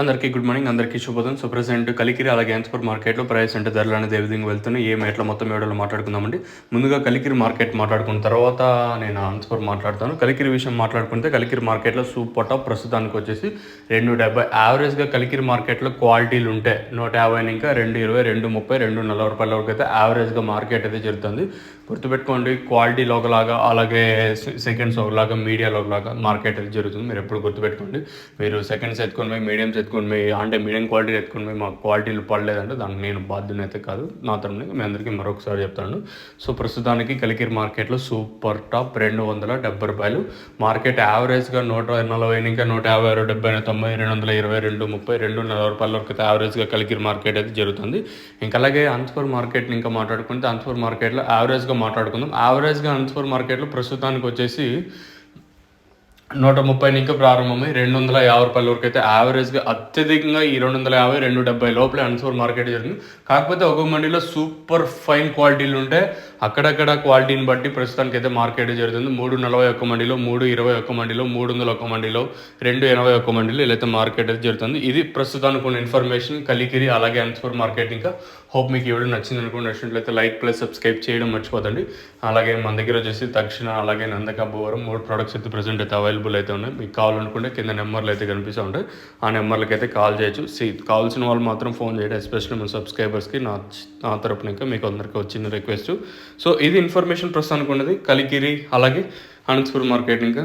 అందరికీ good morning, అందరికీ శుభోదయం. సో ప్రెజెంట్ కలికిరి అలాగే అనంతపురం మార్కెట్లో ప్రైస్ అంటే ధరలు అనేది ఏ విధంగా వెళ్తున్నాయి, ఏ మేట్లో మొత్తం వీడియోలో మాట్లాడుకుందామండి. ముందుగా కలికిరి మార్కెట్ మాట్లాడుకున్న తర్వాత నేను అనంతపురం మాట్లాడతాను. కలికిరి విషయం మాట్లాడుకుంటే కలికిరి మార్కెట్లో సూపర్ టాప్ ప్రస్తుతానికి వచ్చేసి 270 యావరేజ్గా కలికిరి మార్కెట్లో క్వాలిటీలు ఉంటే 150 ఇంకా 220, 230, 240 రూపాయల వరకు అయితే యావరేజ్గా మార్కెట్ అయితే జరుగుతుంది. గుర్తుపెట్టుకోండి, క్వాలిటీలో ఒకలాగా అలాగే సెకండ్స్ ఒకలాగా మీడియాలో ఒకలాగా మార్కెట్ అయితే జరుగుతుంది. మీరు ఎప్పుడు గుర్తుపెట్టుకోండి. మీరు సెకండ్స్ ఎత్తుకొని పోయి మీడియంస్ ఎత్తుకొని పోయి అంటే మీడియం క్వాలిటీ ఎత్తుకొని పోయి మాకు క్వాలిటీలు పడలేదంటే దానికి నేను బాధ్యత అయితే కాదు. నా తరపున మీ అందరికీ మరొకసారి చెప్తాను. సో ప్రస్తుతానికి కలికిరి మార్కెట్లో సూపర్ టాప్ 270 రూపాయలు మార్కెట్ యావరేజ్గా 140 ఇంకా 150, 70, 90, 220, 230, 240 రూపాయల వరకు అయితే యావరేజ్గా కలికిరి మార్కెట్ అయితే జరుగుతుంది. ఇంకా అలాగే అనంతపురం మార్కెట్ని ఇంకా మాట్లాడుకుంటే అనంతపురం మార్కెట్లో యావరేజ్గా మాట్లాడుకుందాం. యావరేజ్గా అనంతపురం మార్కెట్లో ప్రస్తుతానికి వచ్చేసి 130 ఇంకా ప్రారంభమై 250 రూపాయల వరకు అయితే యావరేజ్గా అత్యధికంగా ఈ 250, 270 లోపలే అనంతపురం మార్కెట్ జరిగింది. కాకపోతే ఒక మండీలో సూపర్ ఫైన్ క్వాలిటీలు ఉంటే అక్కడక్కడ క్వాలిటీని బట్టి ప్రస్తుతానికి అయితే మార్కెట్ జరుగుతుంది. 341 మండీలో, 321 మండీలో, 301 మండీలో, 281 మండీలో ఇలా అయితే మార్కెట్ అయితే జరుగుతుంది. ఇది ప్రస్తుతానికి ఉన్న ఇన్ఫర్మేషన్ కలికిరి అలాగే అనంతపురం మార్కెట్. ఇంకా హోప్ మీకు ఈ వీడియో నచ్చింది అనుకోండి. నచ్చినట్లయితే లైక్ ప్లస్ సబ్స్క్రైబ్ చేయడం మర్చిపోదండి. అలాగే మన దగ్గర వచ్చేసి తక్షణ అలాగే నందక భూవరం 3 ప్రోడక్ట్స్ అయితే ప్రజెంట్ అయితే అవైలబుల్ అయితే ఉన్నాయి. మీకు కావాలనుకుంటే కింద నెంబర్లు అయితే కనిపిస్తూ ఉంటాయి. ఆ నెంబర్లకి అయితే కాల్ చేయొచ్చు. కావాల్సిన వాళ్ళు మాత్రం ఫోన్ చేయండి. ఎస్పెషల్లీ మన సబ్స్క్రైబర్స్కి నా తరపున ఇంకా మీకు అందరికీ వచ్చిన రిక్వెస్ట్. సో ఇది ఇన్ఫర్మేషన్ ప్రస్తుతానికి ఉన్నది కలికిరి అలాగే అనంతపురం మార్కెట్. ఇంకా